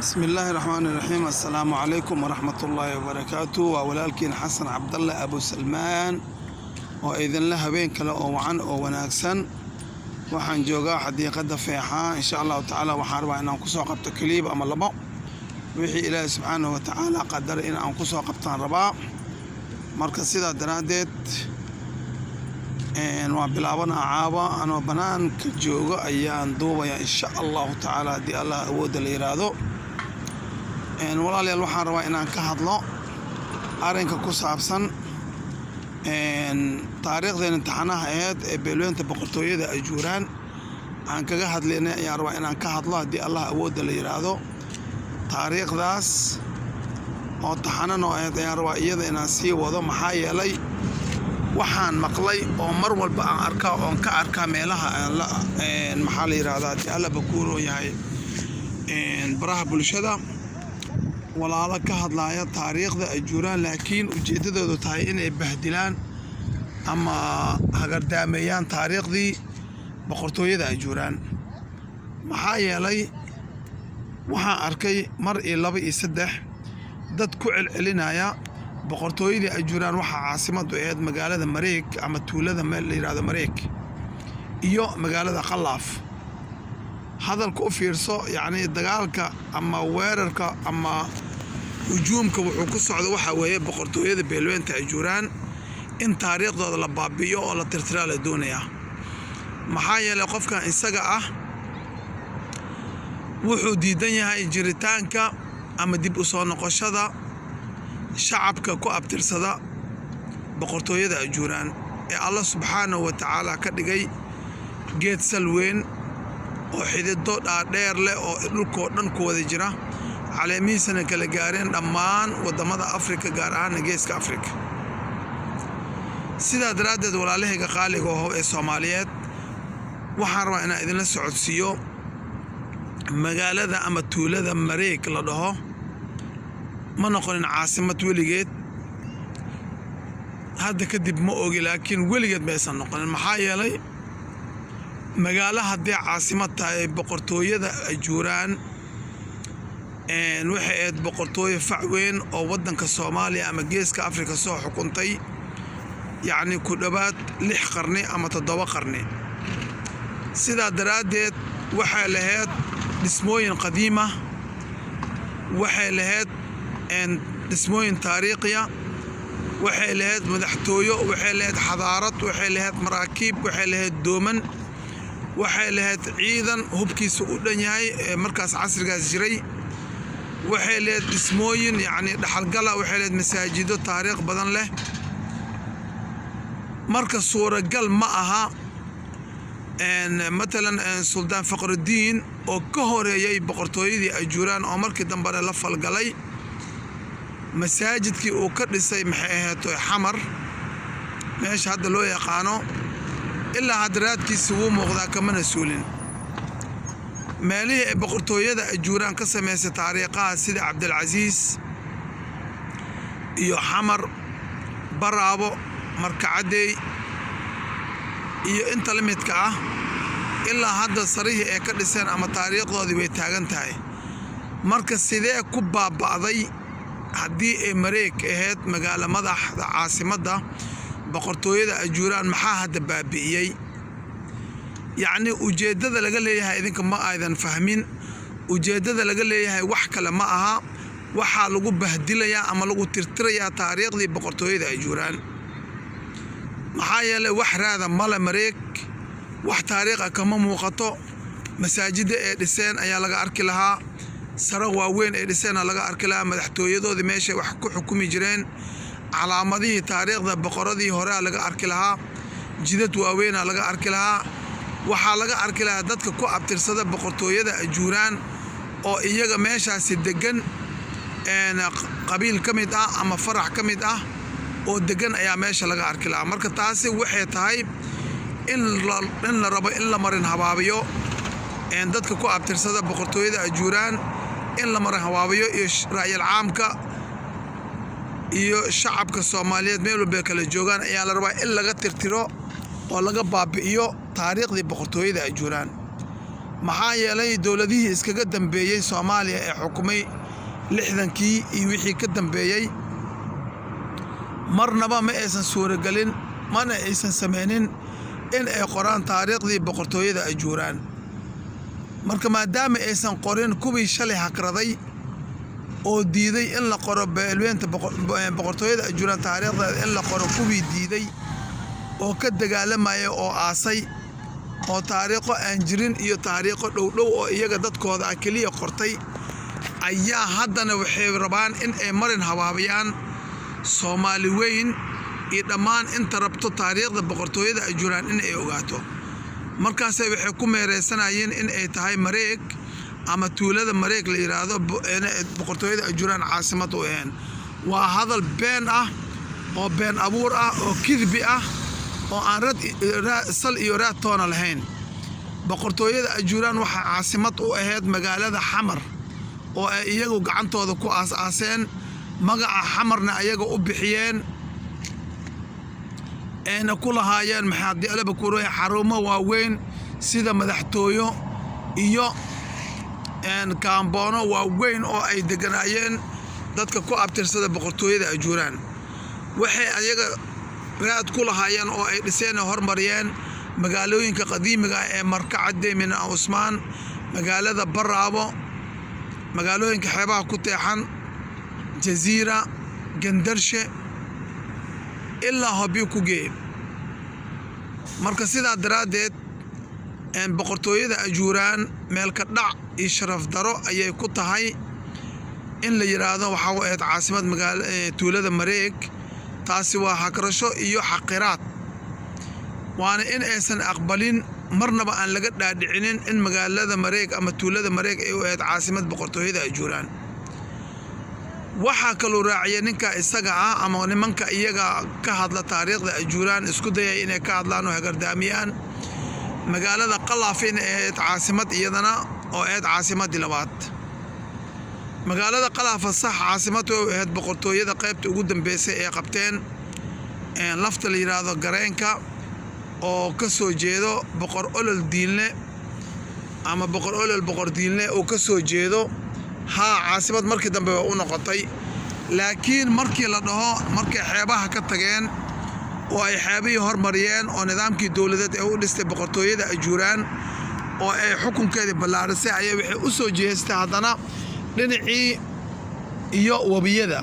بسم الله الرحمن الرحيم. السلام عليكم ورحمة الله وبركاته. وولالكين حسن عبد الله أبو سلمان وإذن لها بين كلا أو عن أو وناكسن وحن جوجا حديقة فيحاء إن شاء الله تعالى وحاربا إن أنقصوا قبط كليب أما لبا وحي إله سبحانه وتعالى قدر إن أنقصوا قبطان ربا مركز سيدا درادت إن وبلابنا عابا أنا بنان كجوجا أيان دوبا إن شاء الله تعالى دي الله أود الإرادة إن ولا لي الوحى روا إن كهضلا أرينك كوسابسن إن تاريخ ذي امتحانها هاد بلون تبقتوية ذا أجوران عن كجهد لنا يا روا إن كهضلا دي الله أود الإرادة تاريخ ذاس أو امتحاننا هاد يا روا إذا إن سي وضع محايا لي waxaan maqlay oo mar walba aan arkaa oo ka arkaa meelaha maxaa la yiraahdaa alla bakuuro yahay baraha bulshada walaalo ka hadlaya taariikhda ajuuraan laakiin ujeedadoodu tahay inay bahdilaan ama hagardaameeyaan taariikhdii boqortooyada ajuuraan maxaa yeelay waxaan arkay mar iyo laba iyo saddex dad ku celcelinaya boqortooyadii ajuuraan waxaa caasimadu ahayd magaalada Mareeg ama tuulada meel la yiraahdo Mareeg iyo magaalada Qalaaf hadalku u fiirso yani dagaalka ama weerarka ama hujuumka wuxuu ku socdo waxa weeye boqortooyada beelweynta ajuuraan in taariikhdooda la baabiyo oo la tirtiraa la doonaya maxaa yeelay qofkan isaga ah wuxuu diidan yahay jiritaanka ama dib u soo noqoshada shacabka ku abtirsada boqortooyada ajuuraan ee Allah subhanahu wa ta'ala ka dhigay geed salweyn oo xidido dhaadheer leh oo dhulka dhan ku wada jira caleemihiisana kala gaareen dhammaan wadamada Afrika gaar ahaan geeska Afrika sida daraadeed walaalahayga qaaliga oo ee Soomaaliyeed waxaan rabaa inaan idin la socodsiiyo magaalada ama tuulada Mareeg la dhaho ما نقولن عاصمة وليجت هذا كذب ما أوجي لكن وليجت بس نقولن محايا لي مجالة هذه عاصمة بقرطوية ذا أجوران وحيد بقرطوية فعوين أو ودن كالصوماليا أما جيس كأفريقيا صو حكومتي يعني كلبات لح قرني أما تضوى قرني سيدا درادت وحالهات اسموين قديمة وحالهات إن اسموين تاريخية وحيلهات مدحتويو وحيلهات حضارات وحيلهات مراكب وحيلهات دومن وحيلهات عيدا هبكي سؤولن ياي مركز عصر جري وحيلهات اسموين يعني دحلقلة وحيلهات مساجد تاريخ بدن له مركز صورة قل معها إن مثلا سلطان فقر الدين أو كهوري بقرطويدي أجوران أو مركز دنبر لفل قلي مساجدكي oo ka dhisay maxay ahayd xamar meesha hadda loo yaqaano ilaa hadraadkiisa uu muuqda kama nasuulin meelihii boqortooyada ajuuraan ka sameysay taariikhaha sida Abdul Aziz iyo xamar baraabo markacadey iyo inta limidka ah ilaa hadda sarihi ee ka dhiseen ama taariikhdoodii way taagan tahay marka sidee ku baaba'day haddii ay Mareeg ahayd magaalo madaxda caasimada boqortooyada ajuuraan maxaa hadda baabi'iyay yani ujeedada laga leeyahay idinka ma aydan fahmin ujeedada laga leeyahay wax kale ma aha waxa lagu bahdilayaa ama lagu tirtirayaa taariikhdii boqortooyada ajuuraan maxaa yeelay wax raada mala Mareeg wax taariikh kama muuqato masaajida ee dhiseen ayaa laga arki lahaa سرق وين إرسلنا لقى أركلا مدحتويدو ذي ماشي وحكو حكومي جرين علامة تاريخ ذا بقرة ذي هراء لقى أركلها جدت وين لقى أركلها وحلقى أركلها دتك كو أبترصد بقرطويدا أجوران أو إيجا ماشي سدجن أنا قبيل كميد أما فرح كميد أو دجن أيام ماشي لقى أركلها مركز تاسي وحيت هاي إن ربا إلا مرن هبابيو أن دتك كو أبترصد بقرطويدا أجوران إن لما رهوابيو إيش رأي العام كا إيو شعب كالصوماليات ميلو بيك الجوغان إيا لربا إلا غتر تيرو ولا غباب إيو تاريخ دي بقرطويدا أجوران maxaa yeelay dowladihii iskaga dambeeyey Soomaaliya ee xukumay 60kii iyo wixii ka dambeeyey marnaba ma aysan suuragelin mana aysan sameynin in ay qoraan taariikhdii boqortooyada Ajuuraan marka maadaama aysan qorin kuwii shalay hakraday oo diiday in la qoro beelweynta boqortooyada Ajuuraan taariikhdeeda in la qoro kuwii diiday oo ka dagaalamaya oo aasay oo taariikho aan jirin iyo taariikho dhowdhow oo iyaga dadkooda kaliya qortay ayaa haddana waxay rabaan in ay marin habaabiyaan Soomaali weyn iyo dhammaan inta rabto taariikhda boqortooyada Ajuuraan in ay ogaato markaas waxay ku meereysanayeen in ay tahay Mareeg ama tuulada Mareeg la yiraahdo boqortooyada Ajuuraan caasimad u ahayn waa hadal been ah oo been abuur ah oo kidbi ah oo aan sal iyo raad toona lahayn boqortooyada Ajuuraan waxa caasimad u ahayd magaalada Xamar oo ay iyagu gacantooda ku aaseen magaca Xamarna ayaga u bixiyeen ayna ku lahaayeen maxaad alaba ku roey xarumo waaweyn sida madaxtooyo iyo kaamboono waaweyn oo ay deganaayeen dadka ku abtirsada boqortooyada Ajuuraan waxay ayaga raad ku lahaayeen oo ay dhiseen hormariyeen magaalooyinka qadiimiga ee Markacad min Usmaan magaalada Baraabo magaalooyinka xeebaha ku teexan Jaziira Gandarshe ilaa Hobyo ku geey marka sidaa daraadeed boqortooyada Ajuuraan meel ka dhac iyo sharaf daro ayay ku tahay in la yiraahdo waxa uu ahayd caasimad tuulada Mareeg taasi waa hakrasho iyo xaqiraad waana in aysan aqbalin marnaba aan laga dhaadhicinin in magaalada Mareeg ama tuulada Mareeg ay u ahayd caasimad boqortooyada Ajuuraan waxa kale raaciyay ninka isaga ah ama nimanka iyaga ka hadla taariikhda Ajuuraan isku dayay inay ka hadlaan oo hagardaamiyaan magaalada Qalaaf in ay ahayd caasimad iyadana oo ahayd caasimadii labaad magaalada Qalaaf sax caasimad oo ahayd boqortooyada qaybta ugu dambeysay ee qabteen lafta la yiraahdo Gareenka oo ka soo jeedo boqor olol diinle ama boqor olol boqor diinle oo ka soo jeedo caasimad markii dambe u noqotay laakiin markii la dhaho markay xeebaha ka tageen oo ay xeebihii hormariyeen oo nidaamkii dowladeed ee u dhistay boqortooyada Ajuuraan oo ay xukunkeeda ballaarisay ayay waxay u soo jeestay haddana dhinacii iyo wabiyada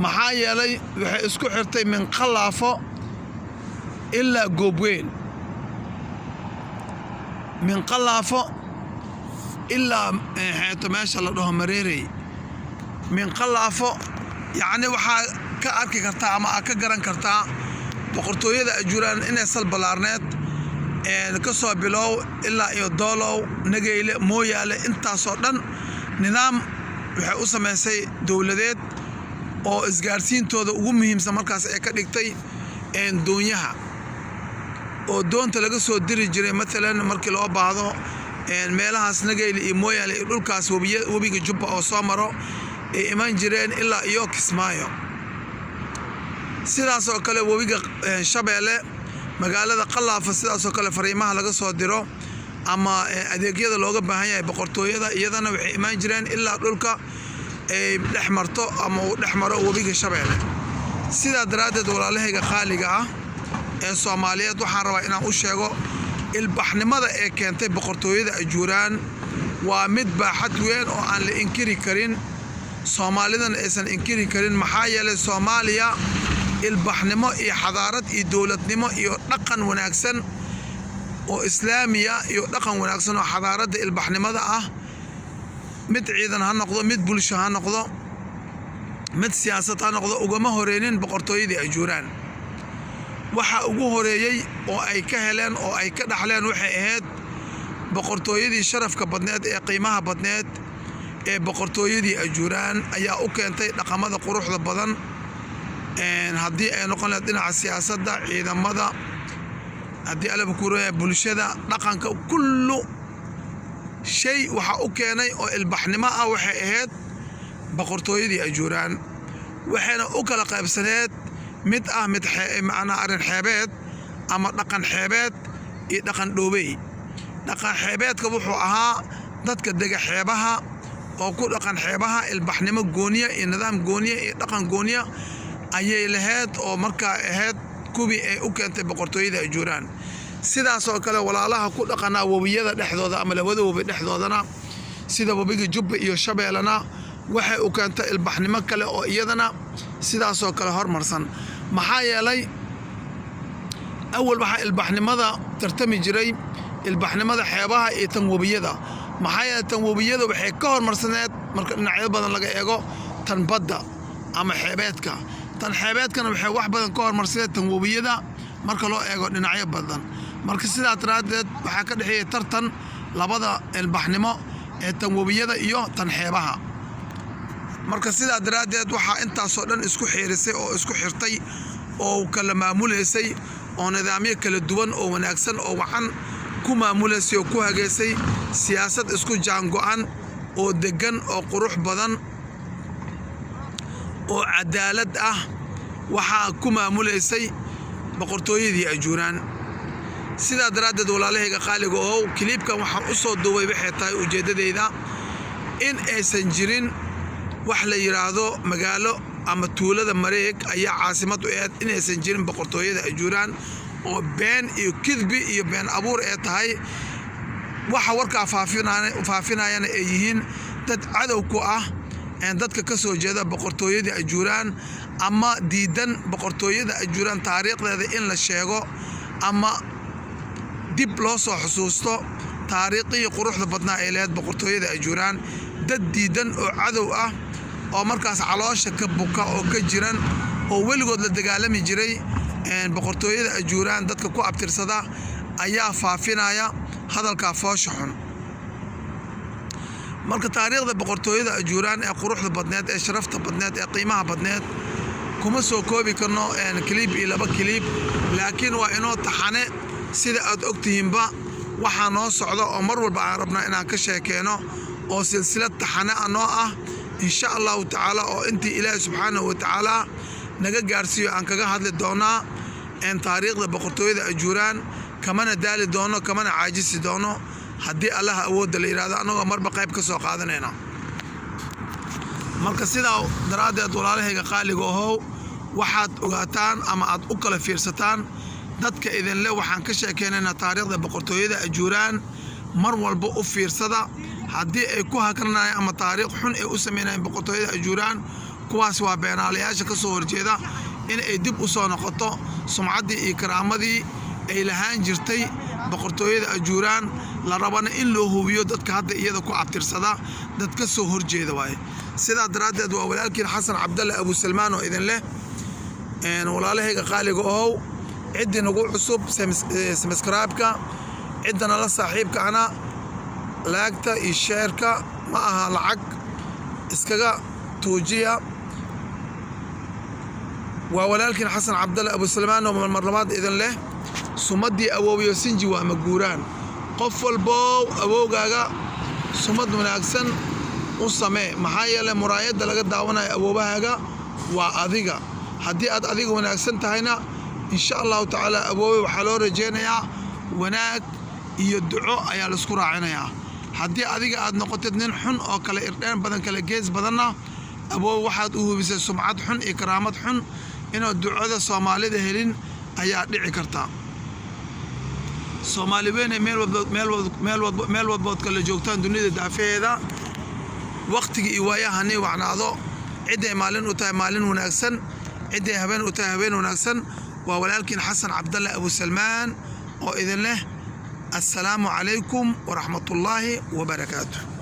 maxaa yeelay waxay isku xirtay min Qalaafo ilaa Goobweyn min Qalaafo ilaa hay'ato meesha la dhaho Mareerey min Qalaafo yani waxa ka arki kartaa ama ka garan kartaa boqortooyada Ajuuraan inay sal balaarneed ka soo bilow ilaa iyo Doolow Nageyle Mooyaale intaasoo dhan nidaam waxay u sameysay dowladeed oo isgaarsiintooda ugu muhiimsan markaas ay ka dhigtay doonyaha oo doonta laga soo diri jiray maalan markii loo baahdo meelahaas Nageyle iyo Mooyaale iyo dhulkaas wabiga Jubba oo soo maro ay iman jireen ilaa iyo Kismaayo sidaas oo kale wabiga Shabeelle magaalada Qalaaf sidaas oo kale fariimaha laga soo diro ama adeegyada looga baahan yahay boqortooyada iyadana waxay iman jireen ilaa dhulka ay dhexmarto ama uu dhexmaro wabiga Shabeelle sidaa daraadeed walaalahayga qaaliga ah ee Soomaaliyeed waxaan rabaa inaan u sheego ilbaxnimada ee keentay boqortooyada Ajuuraan waa mid baaxad weyn oo aan la inkiri karin Soomaalidana aysan inkiri karin maxaa yeelay Soomaaliya ilbaxnimo iyo xadaarad iyo dowladnimo iyo dhaqan wanaagsan oo islaamiya iyo dhaqan wanaagsan oo xadaaradda ilbaxnimada ah mid ciidan ha noqdo mid bulsho ha noqdo mid siyaasad ha noqdo ugama horeynin boqortooyadii Ajuuraan waxa ugu horeeyay oo ay ka heleen oo ay ka dhaxleen waxay ahayd boqortooyadii sharafka badneed ee qiimaha badneed ee boqortooyadii Ajuuraan ayaa u keentay dhaqamada quruxda badan haddii ay noqon lahayd dhinaca siyaasadda ciidamada haddii alaba ku roya bulshada dhaqanka kullu shay waxa u keenay oo ilbaxnimo ah waxay ahayd boqortooyadii Ajuuraan waxayna u kala qaybsaneed mid ah mid macna arin xeebeed ama dhaqan xeebeed iyo dhaqan dhoobey dhaqan xeebeedka wuxuu ahaa dadka dega xeebaha oo ku dhaqan xeebaha ilbaxnimo gooniya iyo nidaam gooniya iyo dhaqan gooniya ayay lahayd oo markaa ahayd kuwii ay u keentay boqortooyada Ajuuraan. sidaas oo kale walaalaha ku dhaqanaa wabiyada dhexdooda ama labada wabi dhexdoodana sida wabiga Jubba iyo Shabeellana waxay u keentay ilbaxnimo kale oo iyadana sidaas oo kale hormarsan. maxaa yeelay awal waxa ilbaxnimada tartami jiray ilbaxnimada xeebaha iyo tan wabiyada. maxaa yeelay tan wabiyada waxay ka hormarsaneed marka dhinacyo badan laga eego tan badda ama xeebeedka. tan xeebeedkana waxay wax badan ka hormarsaneed tan wabiyada marka loo eego dhinacyo badan. marka sidaa daraadeed waxaa ka dhexeeyay tartan labada ilbaxnimo ee tan wabiyada iyo tan xeebaha. marka sidaa daraadeed waxaa intaasoo dhan isku xiirisay oo isku xirtay oo kala maamulaysay oo nidaamyo kala duwan oo wanaagsan oo wacan ku maamulaysay oo ku hageysay siyaasad isku jaango'an oo degan oo qurux badan oo cadaalad ah waxaa ku maamulaysay boqortooyadii Ajuuraan. sidaa daraadeed walaalahayga qaaliga oo kiliibkan waxaan u soo duubay waxay tahay ujeedadeyda in aysan jirin wax la yiraahdo magaalo ama tuulada Mareeg ayaa caasimad u ahayd in aysan jirin boqortooyada Ajuuraan oo been iyo kidbi iyo been abuur ay tahay. waxa warkaa faafinayana ay yihiin dad cadow ku ah dadka ka soo jeeda boqortooyada Ajuuraan ama diidan boqortooyada Ajuuraan taariikhdeeda in la sheego ama dib loo soo xusuusto taariikhii quruxda badnaa ee leed boqortooyada Ajuuraan. dad diidan oo cadow ah oo markaas caloosha ka buka oo ka jiran oo weligood la dagaalami jiray boqortooyada Ajuuraan dadka ku abtirsada ayaa faafinaya hadalka foosha xun. marka taariikhda boqortooyada Ajuuraan ee quruxda badneed ee sharafta badneed ee qiimaha badneed kuma soo koobi karno kiliib iyo laba kiliib, laakiin waa inoo taxane sida aad ogtihiinba waxaa noo socda oo mar walba aan rabnaa inaan ka sheekeeno oo silsilad taxane noo ah insha allahu tacaala oo intii ilaahay subxaanahu wa tacaala naga gaarsiiyo aan kaga hadli doonaa taariikhda boqortooyada Ajuuraan. kamana daali doono kamana caajisi doono haddii allaha awoodda la yidhaahdo annagoo marba qayb ka soo qaadanayna. marka sidaa daraadeed walaalahayga qaaliga ahow waxaad ogaataan ama aad u kala fiirsataan dadka idinle waxaan ka sheekeynaynaa taariikhda boqortooyada Ajuuraan. mar walba u fiirsada haddii ay ku hakranayaan ama taariikh xun ay u sameynayaan boqortooyada Ajuuraan, kuwaas waa beenaalayaasha ka soo horjeeda in ay dib u soo noqoto sumcaddii iyo karaamadii ay lahaan jirtay boqortooyada Ajuuraan. la rabana in loo hubiyo dadka hadda iyada ku abtirsada dad ka soo horjeeda waaye. sidaa daraadeed waa walaalkiin Xasan Cabdalle Abu Salmaan oo idin leh walaalahayga qaaliga ahow ciddii nagu cusub subscribe-ka ciddana la saaxiibka ana laagta iyo sheerka ma aha lacag iskaga tuujiya. waa walaalkiin Xasan Cabdalle Abu Salmaan oo mar labaad idin leh sumadii awoowiyo sinji waa maguuraan. qof walbo awoogaaga sumad wanaagsan u samee, maxaa yeelay muraayadda laga daawanayo awoobahaaga waa adiga. haddii aad adiga wanaagsan tahayna insha allahu tacaala awoowe waxaa loo rajeynayaa wanaag iyo duco ayaa la isku raacinayaa. haddii adiga aad noqotid nin xun oo kale irdheen badan kale gees badanna awoowe waxaad u hubisay sumcad xun iyo karaamad xun inuu ducada Soomaalida helin ayaa dhici karta. Soomaali weyn meel walbood kala joogtaan dunida daafaheeda waqtiga iyo waayaha ni wacnaado ciday maalin u tahay maalin wanaagsan ciday habeen u tahay habeen wanaagsan. waa walaalkiin Xasan Cabdalle Abu Salmaan oo idin leh assalaamu calaykum waraxmatullaahi wabarakaatuh.